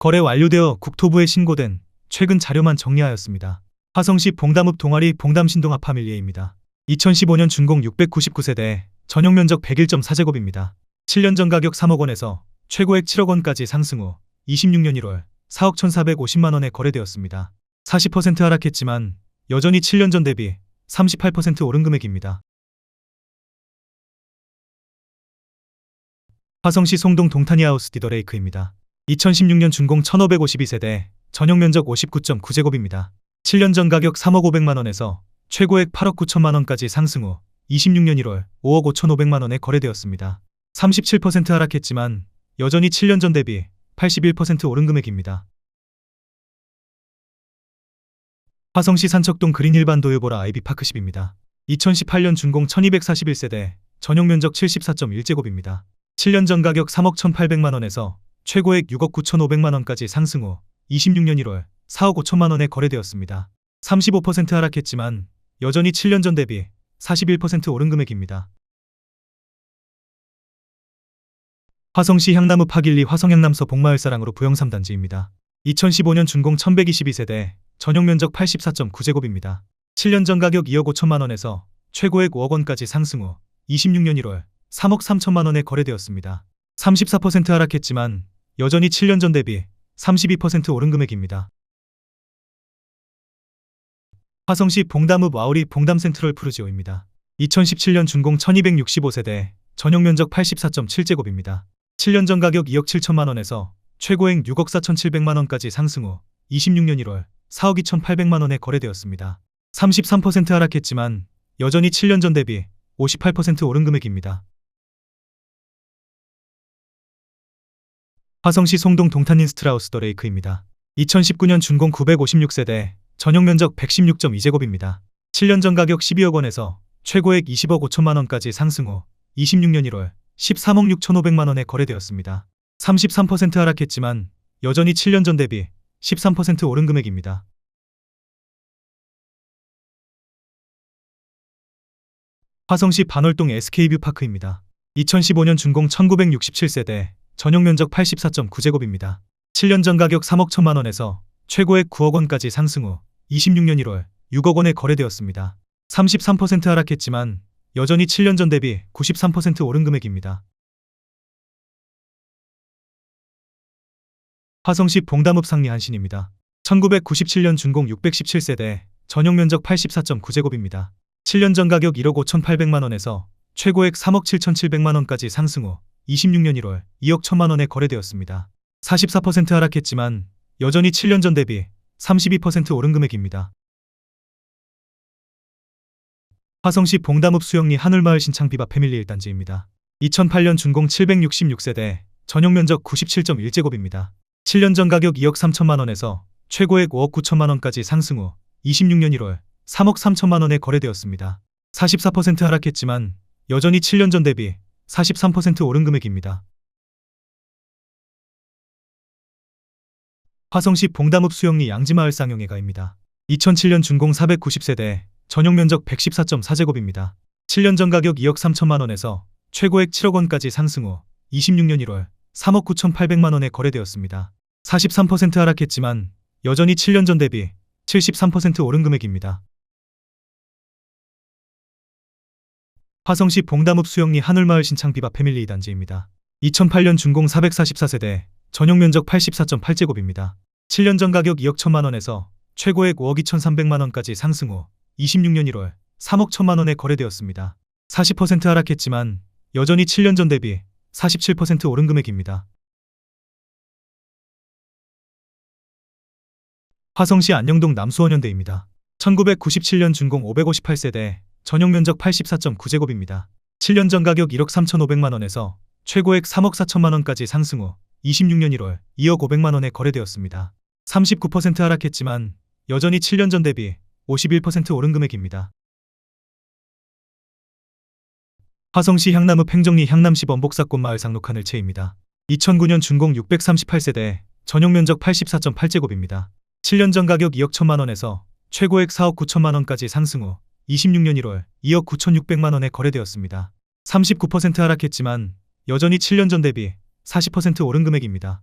거래 완료되어 국토부에 신고된 최근 자료만 정리하였습니다. 화성시 봉담읍 동아리 봉담신동아 파밀리에입니다. 2015년 준공 699세대, 전용면적 101.4제곱입니다. 7년 전 가격 3억 원에서 최고액 7억 원까지 상승 후 26년 1월 4억 1,450만 원에 거래되었습니다. 40% 하락했지만 여전히 7년 전 대비 38% 오른 금액입니다. 화성시 송동 동타니하우스 디더레이크입니다. 2016년 준공 1,552세대, 전용면적 59.9제곱입니다. 7년 전 가격 3억 500만 원에서 최고액 8억 9천만 원까지 상승 후 26년 1월 5억 5,500만 원에 거래되었습니다. 37% 하락했지만 여전히 7년 전 대비 81% 오른 금액입니다. 화성시 산척동 그린 일반 도요보라 아이비파크십입니다. 2018년 준공 1241세대, 전용면적 74.1제곱입니다. 7년 전 가격 3억 1,800만 원에서 최고액 6억 9,500만 원까지 상승 후 26년 1월 4억 5천만 원에 거래되었습니다. 35% 하락했지만 여전히 7년 전 대비 41% 오른 금액입니다. 화성시 향나무 파길리 화성향남서 복마을사랑으로 부영 3단지입니다. 2015년 준공 1122세대, 전용면적 84.9제곱입니다. 7년 전 가격 2억 5천만 원에서 최고액 5억 원까지 상승 후 26년 1월 3억 3천만 원에 거래되었습니다. 34% 하락했지만 여전히 7년 전 대비 32% 오른 금액입니다. 화성시 봉담읍 와우리 봉담센트럴 푸르지오입니다. 2017년 준공 1265세대, 전용면적 84.7제곱입니다. 7년 전 가격 2억 7천만 원에서 최고액 6억 4,700만 원까지 상승 후 26년 1월 4억 2,800만 원에 거래되었습니다. 33% 하락했지만 여전히 7년 전 대비 58% 오른 금액입니다. 화성시 송동 동탄인 스트라우스 더 레이크입니다. 2019년 준공 956세대, 전용면적 116.2제곱입니다. 7년 전 가격 12억 원에서 최고액 20억 5천만 원까지 상승 후 26년 1월 13억 6,500만 원에 거래되었습니다. 33% 하락했지만 여전히 7년 전 대비 13% 오른 금액입니다. 화성시 반월동 SK뷰파크입니다. 2015년 준공 1967세대, 전용면적 84.9제곱입니다. 7년 전 가격 3억 1천만 원에서 최고액 9억 원까지 상승 후 26년 1월 6억 원에 거래되었습니다. 33% 하락했지만 여전히 7년 전 대비 93% 오른 금액입니다. 화성시 봉담읍 상리 한신입니다. 1997년 준공 617세대, 전용면적 84.9제곱입니다. 7년 전 가격 1억 5,800만 원에서 최고액 3억 7,700만 원까지 상승 후 26년 1월 2억 1천만 원에 거래되었습니다. 44% 하락했지만 여전히 7년 전 대비 32% 오른 금액입니다. 화성시 봉담읍 수영리 하늘마을 신창비바 패밀리 1단지입니다. 2008년 준공 766세대, 전용면적 97.1제곱입니다. 7년 전 가격 2억 3천만 원에서 최고액 5억 9천만 원까지 상승 후 26년 1월 3억 3천만 원에 거래되었습니다. 44% 하락했지만 여전히 7년 전 대비 43% 오른 금액입니다. 화성시 봉담읍 수영리 양지마을 쌍용회가입니다. 2007년 준공 490세대, 전용면적 114.4제곱입니다. 7년 전 가격 2억 3천만 원에서 최고액 7억 원까지 상승 후 26년 1월 3억 9,800만 원에 거래되었습니다. 43% 하락했지만 여전히 7년 전 대비 73% 오른 금액입니다. 화성시 봉담읍 수영리 하늘마을 신창비바 패밀리 2단지입니다. 2008년 준공 444세대, 전용면적 84.8제곱입니다. 7년 전 가격 2억 1천만 원에서 최고액 5억 2,300만 원까지 상승 후 26년 1월 3억 1천만 원에 거래되었습니다. 40% 하락했지만 여전히 7년 전 대비 47% 오른 금액입니다. 화성시 안녕동 남수원현대입니다. 1997년 준공 558세대, 전용면적 84.9제곱입니다. 7년 전 가격 1억 3,500만 원에서 최고액 3억 4천만 원까지 상승 후 26년 1월 2억 500만 원에 거래되었습니다. 39% 하락했지만 여전히 7년 전 대비 51% 오른 금액입니다. 화성시 향남읍 행정리 향남시 범복사꽃 마을 상록하늘채입니다. 2009년 준공 638세대, 전용면적 84.8제곱입니다. 7년 전 가격 2억 1천만 원에서 최고액 4억 9천만 원까지 상승 후 26년 1월 2억 9,600만 원에 거래되었습니다. 39% 하락했지만 여전히 7년 전 대비 40% 오른 금액입니다.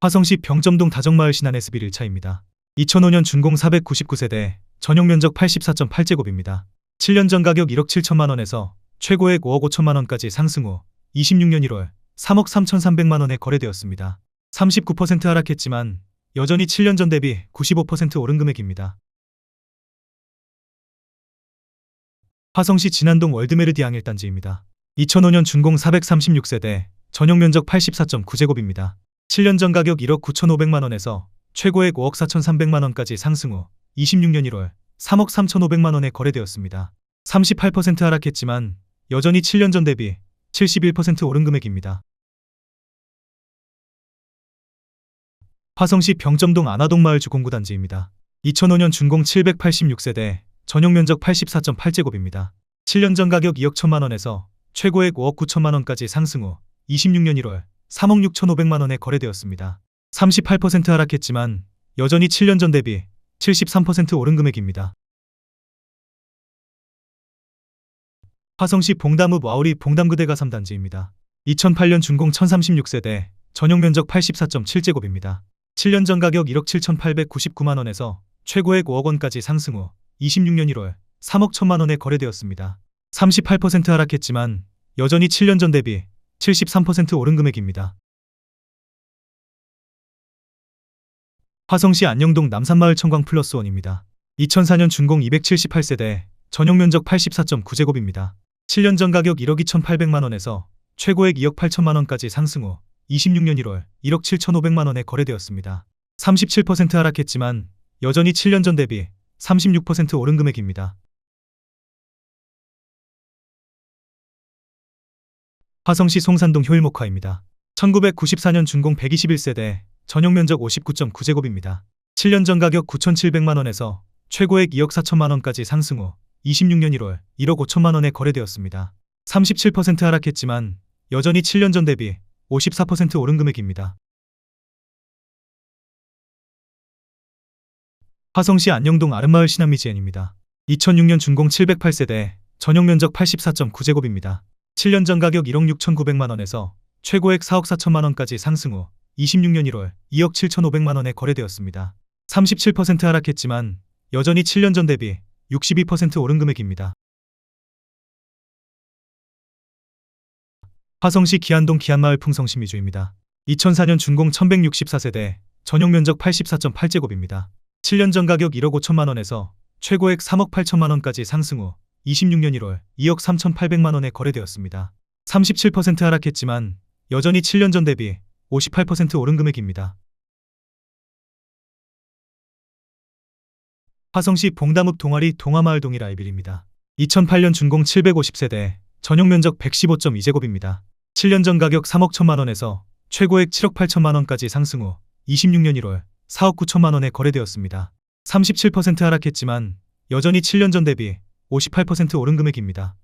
화성시 병점동 다정마을 신안 SB 1차입니다. 2005년 준공 499세대, 전용 면적 84.8제곱입니다. 7년 전 가격 1억 7천만 원에서 최고액 5억 5천만 원까지 상승 후 26년 1월 3억 3,300만 원에 거래되었습니다. 39% 하락했지만 여전히 7년 전 대비 95% 오른 금액입니다. 화성시 진안동 월드메르디앙 1단지입니다. 2005년 준공 436세대, 전용 면적 84.9제곱입니다. 7년 전 가격 1억 9,500만 원에서 최고액 5억 4,300만 원까지 상승 후 26년 1월 3억 3,500만 원에 거래되었습니다. 38% 하락했지만 여전히 7년 전 대비 71% 오른 금액입니다. 화성시 병점동 안화동마을 주공구단지입니다. 2005년 준공 786세대, 전용 면적 84.8제곱입니다. 7년 전 가격 2억 1천만 원에서 최고액 5억 9천만 원까지 상승 후 26년 1월 3억 6,500만 원에 거래되었습니다. 38% 하락했지만 여전히 7년 전 대비 73% 오른 금액입니다. 화성시 봉담읍 와우리 봉담그대가 3단지입니다. 2008년 준공 1036세대, 전용 면적 84.7제곱입니다. 7년 전 가격 1억 7,899만 원에서 최고액 5억 원까지 상승 후 26년 1월 3억 1천만 원에 거래되었습니다. 38% 하락했지만 여전히 7년 전 대비 73% 오른 금액입니다. 화성시 안녕동 남산마을 청광 플러스 원입니다. 2004년 준공 278세대, 전용 면적 84.9제곱입니다. 7년 전 가격 1억 2,800만 원에서 최고액 2억 8천만 원까지 상승 후 26년 1월 1억 7,500만 원에 거래되었습니다. 37% 하락했지만 여전히 7년 전 대비 36% 오른 금액입니다. 화성시 송산동 효일목화입니다. 1994년 준공 121세대, 전용 면적 59.9제곱입니다. 7년 전 가격 9,700만 원에서 최고액 2억 4천만 원까지 상승 후 26년 1월 1억 5천만 원에 거래되었습니다. 37% 하락했지만 여전히 7년 전 대비 54% 오른 금액입니다. 화성시 안녕동 아름마을 신안미지엔입니다. 2006년 준공 708세대, 전용 면적 84.9제곱입니다. 7년 전 가격 1억 6,900만 원에서 최고액 4억 4천만 원까지 상승 후 26년 1월 2억 7,500만 원에 거래되었습니다. 37% 하락했지만 여전히 7년 전 대비 62% 오른 금액입니다. 화성시 기안동 기안마을 풍성신미주입니다. 2004년 준공 1164세대, 전용 면적 84.8제곱입니다. 7년 전 가격 1억 5천만 원에서 최고액 3억 8천만 원까지 상승 후 26년 1월 2억 3,800만 원에 거래되었습니다. 37% 하락했지만 여전히 7년 전 대비 58% 오른 금액입니다. 화성시 봉담읍 동아리 동화마을 동일아이빌입니다. 2008년 준공 750세대, 전용 면적 115.2제곱입니다. 7년 전 가격 3억 1천만 원에서 최고액 7억 8천만 원까지 상승 후 26년 1월 4억 9천만 원에 거래되었습니다. 37% 하락했지만 여전히 7년 전 대비 58% 오른 금액입니다.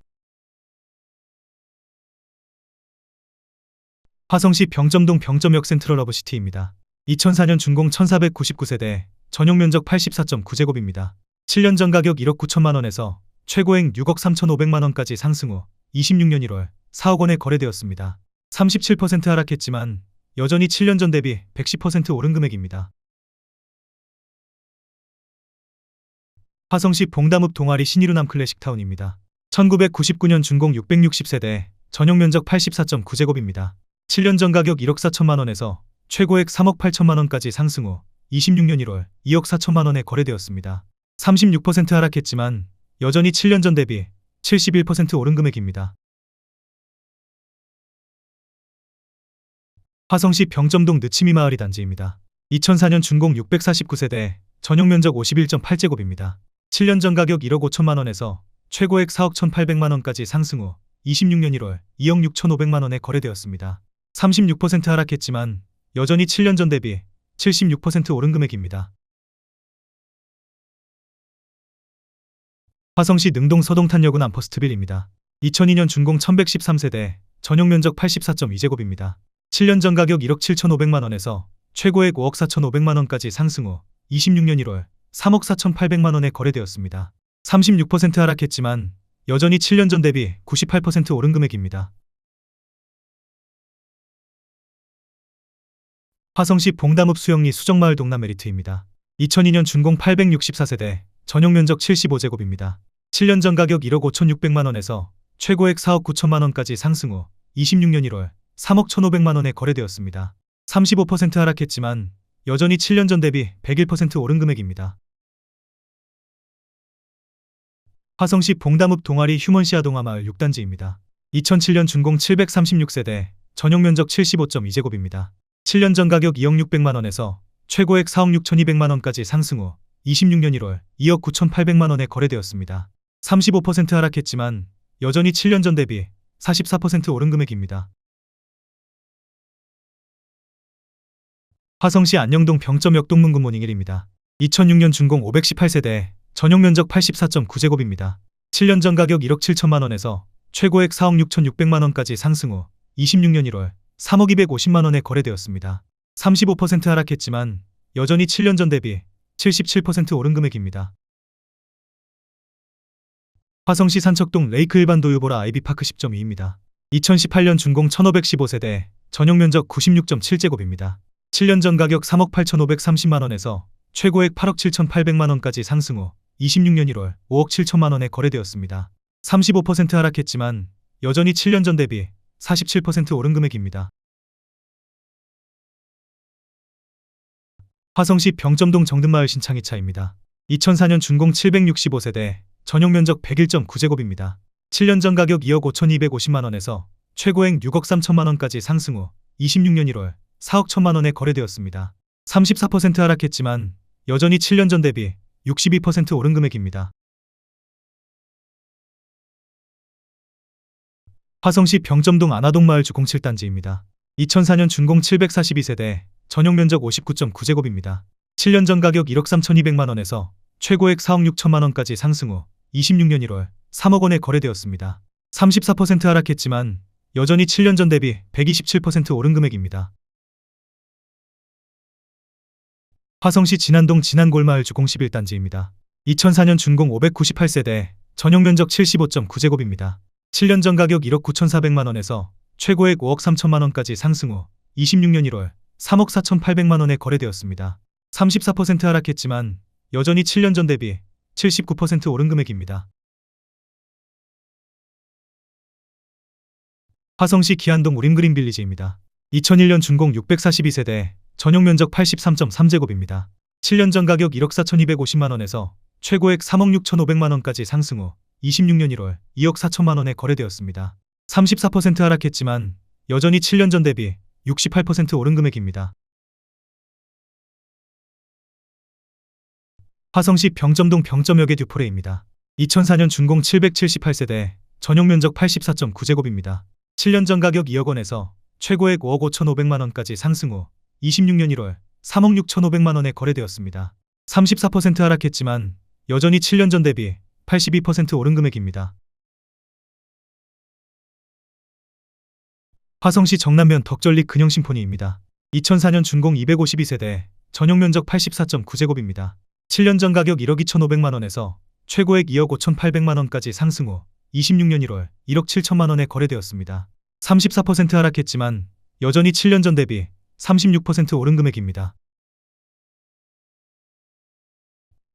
화성시 병점동 병점역 센트럴 러브시티입니다. 2004년 준공 1499세대, 전용 면적 84.9제곱입니다. 7년 전 가격 1억 9천만 원에서 최고액 6억 3,500만 원까지 상승 후 26년 1월 4억 원에 거래되었습니다. 37% 하락했지만 여전히 7년 전 대비 110% 오른 금액입니다. 화성시 봉담읍 동아리 신이루남 클래식타운입니다. 1999년 준공 660세대, 전용 면적 84.9제곱입니다. 7년 전 가격 1억 4천만 원에서 최고액 3억 8천만 원까지 상승 후 26년 1월 2억 4천만 원에 거래되었습니다. 36% 하락했지만 여전히 7년 전 대비 71% 오른 금액입니다. 화성시 병점동 느치미 마을이 단지입니다. 2004년 준공 649세대, 전용 면적 51.8제곱입니다. 7년 전 가격 1억 5천만 원에서 최고액 4억 1,800만 원까지 상승 후 26년 1월 2억 6,500만 원에 거래되었습니다. 36% 하락했지만 여전히 7년 전 대비 76% 오른 금액입니다. 화성시 능동 서동탄역은 암퍼스트빌입니다. 2002년 준공 1113세대, 전용 면적 84.2제곱입니다. 7년 전 가격 1억 7,500만 원에서 최고액 5억 4,500만 원까지 상승 후 26년 1월 3억 4,800만 원에 거래되었습니다. 36% 하락했지만 여전히 7년 전 대비 98% 오른 금액입니다. 화성시 봉담읍 수영리 수정마을 동남 메리트입니다. 2002년 준공 864세대, 전용 면적 75제곱입니다. 7년 전 가격 1억 5,600만원에서 최고액 4억 9천만원까지 상승 후 26년 1월 3억 1,500만원에 거래되었습니다. 35% 하락했지만 여전히 7년 전 대비 101% 오른 금액입니다. 화성시 봉담읍 동아리 휴먼시아 동화마을 6단지입니다. 2007년 준공 736세대, 전용 면적 75.2제곱입니다. 7년 전 가격 2억 600만원에서 최고액 4억 6,200만원까지 상승 후 26년 1월 2억 9,800만원에 거래되었습니다. 35% 하락했지만 여전히 7년 전 대비 44% 오른 금액입니다. 화성시 안녕동 병점 역동문 굿모닝 1입니다. 2006년 준공 518세대, 전용 면적 84.9제곱입니다. 7년 전 가격 1억 7천만원에서 최고액 4억 6,600만원까지 상승 후 26년 1월 3억 250만원에 거래되었습니다. 35% 하락했지만 여전히 7년 전 대비 77% 오른 금액입니다. 화성시 산척동 레이크 일반 도유보라 아이비파크 10.2입니다. 2018년 준공 1515세대, 전용 면적 96.7제곱입니다. 7년 전 가격 3억 8,530만원에서 최고액 8억 7,800만원까지 상승 후 26년 1월 5억 7천만원에 거래되었습니다. 35% 하락했지만 여전히 7년 전 대비 47% 오른 금액입니다. 화성시 병점동 정든마을 신창이차입니다. 2004년 준공 765세대, 전용 면적 101.9제곱입니다. 7년 전 가격 2억 5,250만원에서 최고액 6억 3천만원까지 상승 후 26년 1월 4억 1천만원에 거래되었습니다. 34% 하락했지만 여전히 7년 전 대비 62% 오른 금액입니다. 화성시 병점동 안화동마을 주 07단지입니다. 2004년 준공 742세대, 전용 면적 59.9제곱입니다. 7년 전 가격 1억 3,200만원에서 최고액 4억 6천만원까지 상승 후 26년 1월 3억 원에 거래되었습니다. 34% 하락했지만 여전히 7년 전 대비 127% 오른 금액입니다. 화성시 진안동 진안골마을 주 01단지입니다. 2004년 준공 598세대, 전용 면적 75.9제곱입니다. 7년 전 가격 1억 9,400만원에서 최고액 5억 3천만원까지 상승 후 26년 1월 3억 4,800만원에 거래되었습니다. 34% 하락했지만 여전히 7년 전 대비 79% 오른 금액입니다. 화성시 기안동 우림그린 빌리지입니다. 2001년 준공 642세대, 전용 면적 83.3제곱입니다. 7년 전 가격 1억 4,250만원에서 최고액 3억 6,500만원까지 상승 후 26년 1월 2억 4천만원에 거래되었습니다. 34% 하락했지만 여전히 7년 전 대비 68% 오른 금액입니다. 화성시 병점동 병점역의 듀포레입니다. 2004년 준공 778세대, 전용 면적 84.9제곱입니다. 7년 전 가격 2억 원에서 최고액 5억 5,500만원까지 상승 후 26년 1월 3억 6,500만원에 거래되었습니다. 34% 하락했지만 여전히 7년 전 대비 82% 오른 금액입니다. 화성시 정남면 덕절리 근영심포니입니다. 2004년 준공 252세대, 전용 면적 84.9제곱입니다. 7년 전 가격 1억 2,500만원에서 최고액 2억 5,800만원까지 상승 후 26년 1월 1억 7천만원에 거래되었습니다. 34% 하락했지만 여전히 7년 전 대비 36% 오른 금액입니다.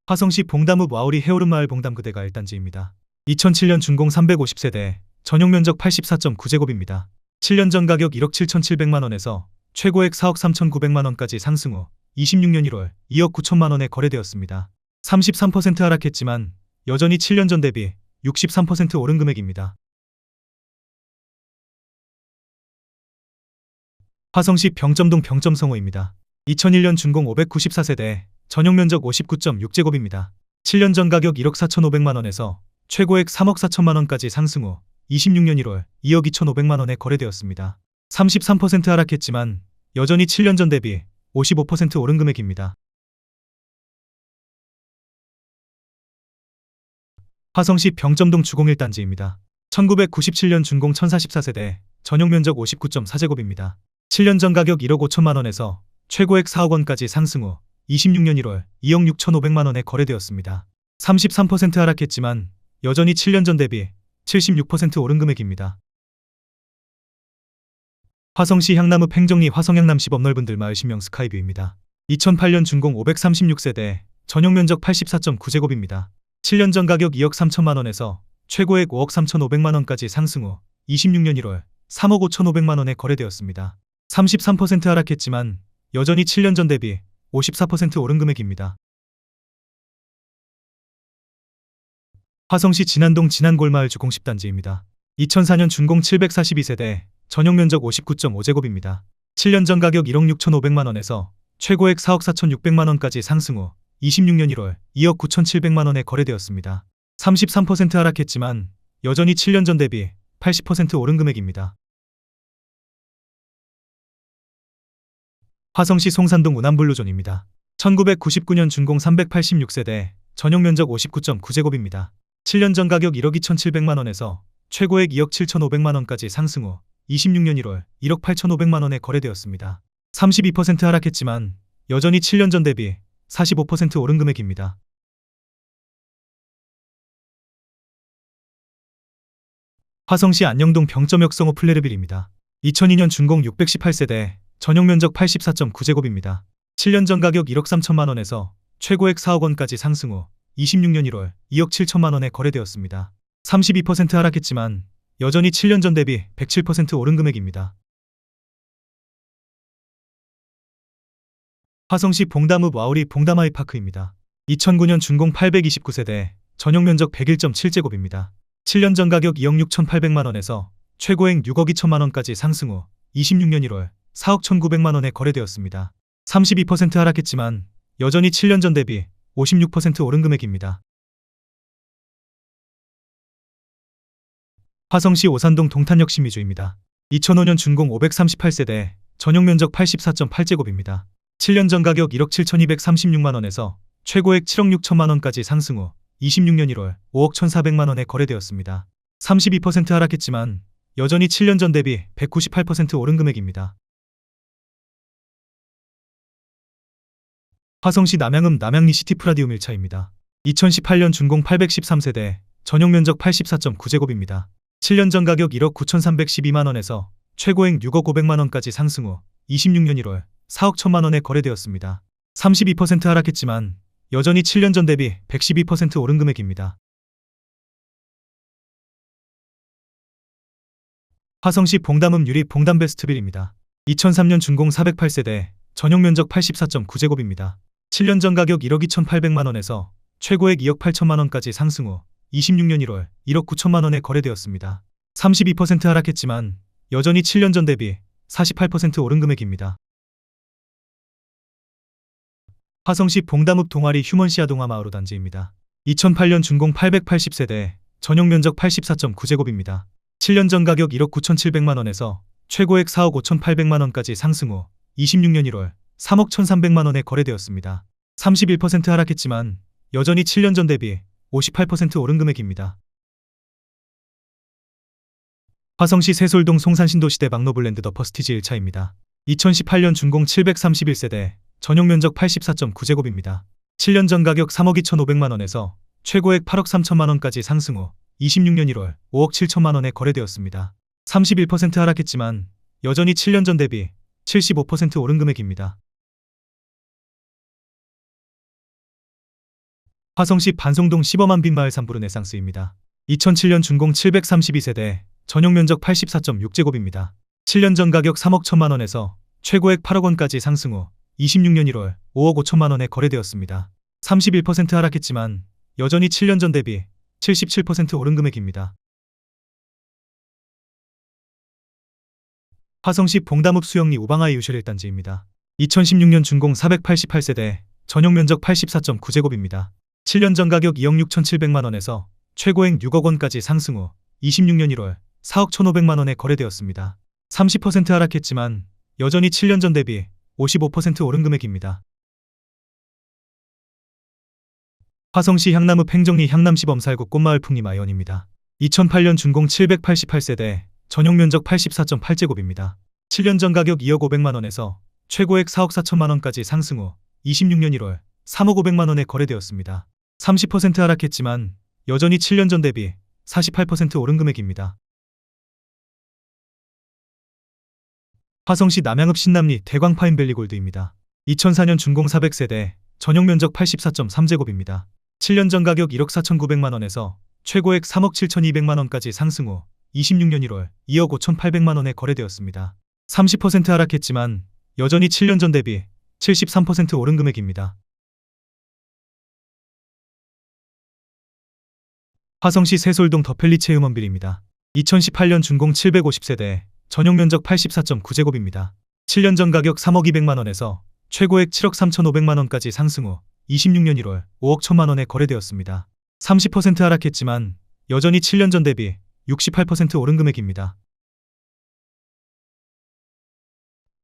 화성시 봉담읍 와우리 해오름마을 봉담그대가 1단지입니다. 2007년 준공 350세대, 전용 면적 84.9제곱입니다. 7년 전 가격 1억 7,700만원에서 최고액 4억 3,900만원까지 상승 후 26년 1월 2억 9천만원에 거래되었습니다. 33% 하락했지만 여전히 7년 전 대비 63% 오른 금액입니다. 화성시 병점동 병점성호입니다. 2001년 준공 594세대, 전용 면적 59.6제곱입니다. 7년 전 가격 1억 4,500만원에서 최고액 3억 4천만원까지 상승 후 26년 1월 2억 2,500만원에 거래되었습니다. 33% 하락했지만 여전히 7년 전 대비 55% 오른 금액입니다. 화성시 병점동 주공 1단지입니다. 1997년 준공 1044세대, 전용 면적 59.4제곱입니다. 7년 전 가격 1억 5천만원에서 최고액 4억 원까지 상승 후 26년 1월 2억 6,500만원에 거래되었습니다. 33% 하락했지만 여전히 7년 전 대비 76% 오른 금액입니다. 화성시 향남읍 행정리 화성향남시 범넓은들 마을 신명 스카이뷰입니다. 2008년 준공 536세대, 전용면적 84.9제곱입니다. 7년 전 가격 2억 3천만 원에서 최고액 5억 3,500만 원까지 상승 후 26년 1월 3억 5,500만 원에 거래되었습니다. 33% 하락했지만 여전히 7년 전 대비 54% 오른 금액입니다. 화성시 진안동 진안골마을 주공10단지입니다. 2004년 준공 742세대, 전용면적 59.5제곱입니다. 7년 전 가격 1억 6,500만 원에서 최고액 4억 4,600만 원까지 상승 후 26년 1월 2억 9,700만 원에 거래되었습니다. 33% 하락했지만 여전히 7년 전 대비 80% 오른 금액입니다. 화성시 송산동 운암블루존입니다. 1999년 준공 386세대, 전용면적 59.9제곱입니다. 7년 전 가격 1억 2,700만 원에서 최고액 2억 7,500만 원까지 상승 후 26년 1월 1억 8,500만 원에 거래되었습니다. 32% 하락했지만 여전히 7년 전 대비 45% 오른 금액입니다. 화성시 안녕동 병점역성호 플레르빌입니다. 2002년 준공 618세대, 전용면적 84.9제곱입니다. 7년 전 가격 1억 3천만 원에서 최고액 4억 원까지 상승 후 26년 1월 2억 7천만 원에 거래되었습니다. 32% 하락했지만 여전히 7년 전 대비 107% 오른 금액입니다. 화성시 봉담읍 와우리 봉담아이파크입니다. 2009년 준공 829세대, 전용면적 101.7제곱입니다. 7년 전 가격 2억 6,800만 원에서 최고액 6억 2천만 원까지 상승 후 26년 1월 4억 1,900만 원에 거래되었습니다. 32% 하락했지만 여전히 7년 전 대비 56% 오른 금액입니다. 화성시 오산동 동탄역 신미주입니다. 2005년 준공 538세대, 전용면적 84.8제곱입니다. 7년 전 가격 1억 7,236만 원에서 최고액 7억 6천만 원까지 상승 후 26년 1월 5억 1,400만 원에 거래되었습니다. 32% 하락했지만 여전히 7년 전 대비 198% 오른 금액입니다. 화성시 남양읍 남양리 시티프라디움 1차입니다. 2018년 준공 813세대, 전용면적 84.9제곱입니다. 7년 전 가격 1억 9,312만 원에서 최고액 6억 500만 원까지 상승 후 26년 1월 4억 1천만 원에 거래되었습니다. 32% 하락했지만 여전히 7년 전 대비 112% 오른 금액입니다. 화성시 봉담읍 유리 봉담베스트빌입니다. 2003년 준공 408세대, 전용면적 84.9제곱입니다. 7년 전 가격 1억 2,800만 원에서 최고액 2억 8천만 원까지 상승 후 26년 1월 1억 9천만 원에 거래되었습니다. 32% 하락했지만 여전히 7년 전 대비 48% 오른 금액입니다. 화성시 봉담읍 동아리 휴먼시아 동화마을호 단지입니다. 2008년 준공 880세대, 전용면적 84.9제곱입니다. 7년 전 가격 1억 9,700만 원에서 최고액 4억 5,800만 원까지 상승 후 26년 1월 3억 1,300만 원에 거래되었습니다. 31% 하락했지만 여전히 7년 전 대비 58% 오른 금액입니다. 화성시 세솔동 송산신도시대 막노블랜드 더 퍼스티지 1차입니다. 2018년 준공 731세대, 전용면적 84.9제곱입니다. 7년 전 가격 3억 2,500만 원에서 최고액 8억 3천만 원까지 상승 후 26년 1월 5억 7천만 원에 거래되었습니다. 31% 하락했지만 여전히 7년 전 대비 75% 오른 금액입니다. 화성시 반송동 시범한 빈마을 산부르네상스입니다. 2007년 준공 732세대, 전용면적 84.6제곱입니다. 7년 전 가격 3억 1천만 원에서 최고액 8억 원까지 상승 후 26년 1월 5억 5천만 원에 거래되었습니다. 31% 하락했지만 여전히 7년 전 대비 77% 오른 금액입니다. 화성시 봉담읍 수영리 우방아이 유실 1단지입니다. 2016년 준공 488세대, 전용면적 84.9제곱입니다. 7년 전 가격 2억 6,700만 원에서 최고액 6억 원까지 상승 후 26년 1월 4억 1,500만 원에 거래되었습니다. 30% 하락했지만 여전히 7년 전 대비 55% 오른 금액입니다. 화성시 향남읍 행정리 향남시범살구 꽃마을 풍림아이원입니다. 2008년 준공 788세대, 전용면적 84.8제곱입니다. 7년 전 가격 2억 500만 원에서 최고액 4억 4천만 원까지 상승 후 26년 1월 3억 500만 원에 거래되었습니다. 30% 하락했지만 여전히 7년 전 대비 48% 오른 금액입니다. 화성시 남양읍 신남리 대광파인밸리 골드입니다. 2004년 준공 400세대, 전용 면적 84.3제곱입니다. 7년 전 가격 1억 4,900만원에서 최고액 3억 7,200만원까지 상승 후 26년 1월 2억 5,800만원에 거래되었습니다. 30% 하락했지만 여전히 7년 전 대비 73% 오른 금액입니다. 화성시 세솔동 더펠리체 음원빌입니다. 2018년 준공 750세대, 전용 면적 84.9제곱입니다. 7년 전 가격 3억 200만원에서 최고액 7억 3,500만원까지 상승 후 26년 1월 5억 1천만원에 거래되었습니다. 30% 하락했지만 여전히 7년 전 대비 68% 오른 금액입니다.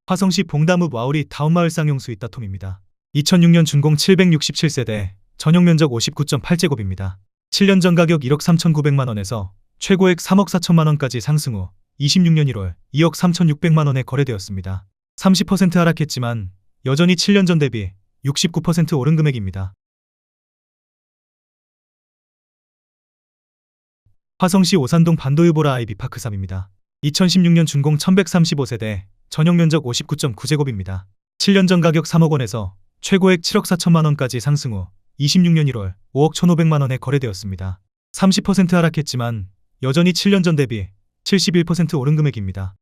화성시 봉담읍 와우리 다운마을 쌍용 스윗 다톰입니다. 2006년 준공 767세대, 전용 면적 59.8제곱입니다. 7년 전 가격 1억 3,900만원에서 최고액 3억 4천만원까지 상승 후 26년 1월 2억 3,600만원에 거래되었습니다. 30% 하락했지만 여전히 7년 전 대비 69% 오른 금액입니다. 화성시 오산동 반도유보라 아이비 파크 3입니다. 2016년 준공 1135세대, 전용 면적 59.9제곱입니다. 7년 전 가격 3억 원에서 최고액 7억 4천만원까지 상승 후 26년 1월 5억 1,500만원에 거래되었습니다. 30% 하락했지만 여전히 7년 전 대비 71% 오른 금액입니다.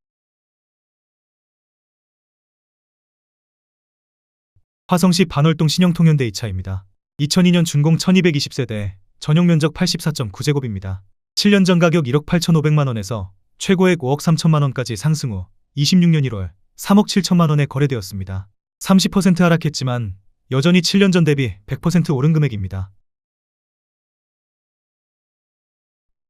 화성시 반월동 신형통현대이차입니다. 2002년 준공 1220세대, 전용 면적 84.9제곱입니다. 7년 전 가격 1억 8,500만원에서 최고액 5억 3천만원까지 상승 후 26년 1월 3억 7천만원에 거래되었습니다. 30% 하락했지만 여전히 7년 전 대비 100% 오른 금액입니다.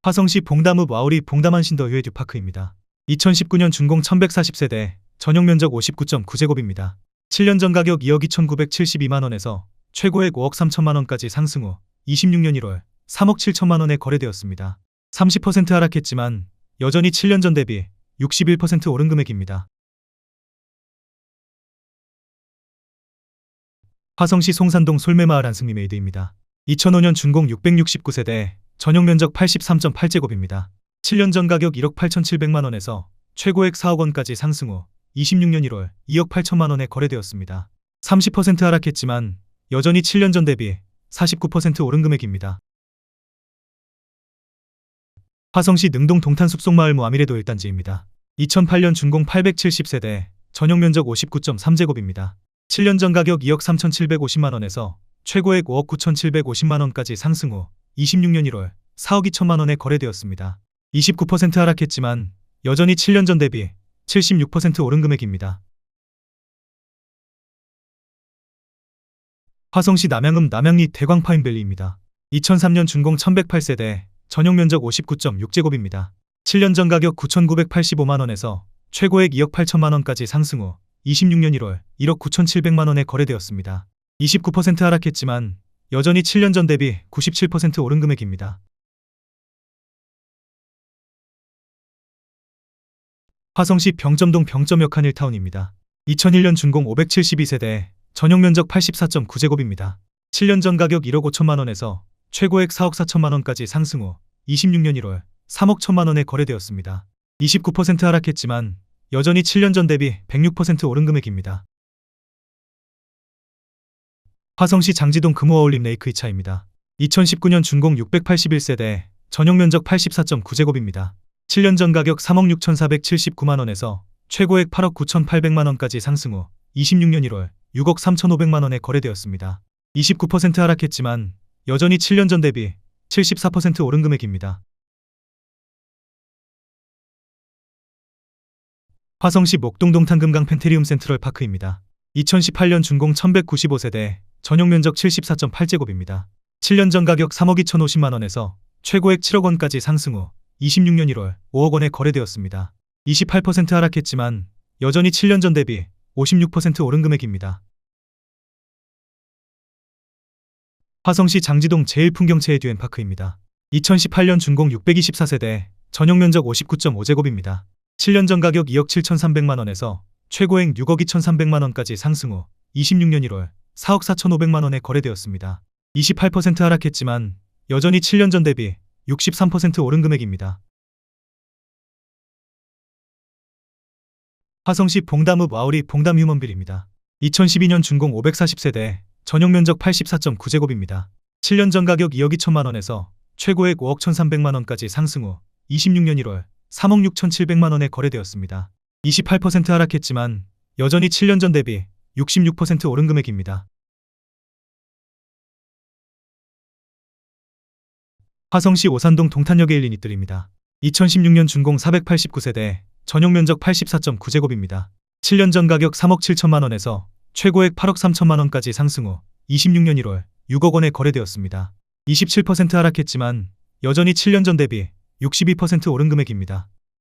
화성시 봉담읍 와우리 봉담한신더 휴에듀파크입니다. 2019년 준공 1140세대, 전용 면적 59.9제곱입니다. 7년 전 가격 2억 2,972만원에서 최고액 5억 3천만원까지 상승 후 26년 1월 3억 7천만원에 거래되었습니다. 30% 하락했지만 여전히 7년 전 대비 61% 오른 금액입니다. 화성시 송산동 솔매마을 안승리메이드입니다. 2005년 준공 669세대, 전용 면적 83.8제곱입니다. 7년 전 가격 1억 8,700만원에서 최고액 4억 원까지 상승 후 26년 1월 2억 8천만원에 거래되었습니다. 30% 하락했지만 여전히 7년 전 대비 49% 오른 금액입니다. 화성시 능동 동탄 숲속마을 모아미레도 1단지입니다. 2008년 준공 870세대, 전용 면적 59.3제곱입니다. 7년 전 가격 2억 3,750만원에서 최고액 5억 9,750만원까지 상승 후 26년 1월 4억 2천만원에 거래되었습니다. 29% 하락했지만 여전히 7년 전 대비 76% 오른 금액입니다. 화성시 남양읍 남양리 대광파인밸리입니다. 2003년 준공 1108세대, 전용 면적 59.6제곱입니다. 7년 전 가격 9,985만원에서 최고액 2억 8천만원까지 상승 후 26년 1월 1억 9,700만원에 거래되었습니다. 29% 하락했지만 여전히 7년 전 대비 97% 오른 금액입니다. 화성시 병점동 병점역한 1타운입니다. 2001년 준공 572세대, 전용 면적 84.9제곱입니다. 7년 전 가격 1억 5천만원에서 최고액 4억 4천만원까지 상승 후 26년 1월 3억 1천만원에 거래되었습니다. 29% 하락했지만 여전히 7년 전 대비 106% 오른 금액입니다. 화성시 장지동 금호어울림 레이크 2차입니다. 2019년 준공 681세대, 전용 면적 84.9제곱입니다. 7년 전 가격 3억 6,479만원에서 최고액 8억 9,800만원까지 상승 후 26년 1월 6억 3,500만원에 거래되었습니다. 29% 하락했지만 여전히 7년 전 대비 74% 오른 금액입니다. 화성시 목동동 탄금강 펜테리움 센트럴 파크입니다. 2018년 준공 1195세대, 전용 면적 74.8제곱입니다. 7년 전 가격 3억 2,050만원에서 최고액 7억 원까지 상승 후 26년 1월 5억 원에 거래되었습니다. 28% 하락했지만 여전히 7년 전 대비 56% 오른 금액입니다. 화성시 장지동 제1풍경채 듀엔파크입니다. 2018년 준공 624세대, 전용 면적 59.5제곱입니다. 7년 전 가격 2억 7,300만원에서 최고액 6억 2,300만원까지 상승 후 26년 1월 4억 4,500만원에 거래되었습니다. 28% 하락했지만 여전히 7년 전 대비 63% 오른 금액입니다. 화성시 봉담읍 와우리 봉담 휴먼빌입니다. 2012년 준공 540세대, 전용 면적 84.9제곱입니다. 7년 전 가격 2억 2천만 원에서 최고액 5억 1,300만 원까지 상승 후 26년 1월 3억 6,700만 원에 거래되었습니다. 28% 하락했지만 여전히 7년 전 대비 66% 오른 금액입니다. 화성시 오산동 동탄역에 있는 이뜰입니다. 2016년 준공 489세대, 전용 면적 84.9제곱입니다. 7년 전 가격 3억 7천만 원에서 최고액 8억 3천만 원까지 상승 후 26년 1월 6억 원에 거래되었습니다. 27% 하락했지만 여전히 7년 전 대비 62% 오른 금액입니다.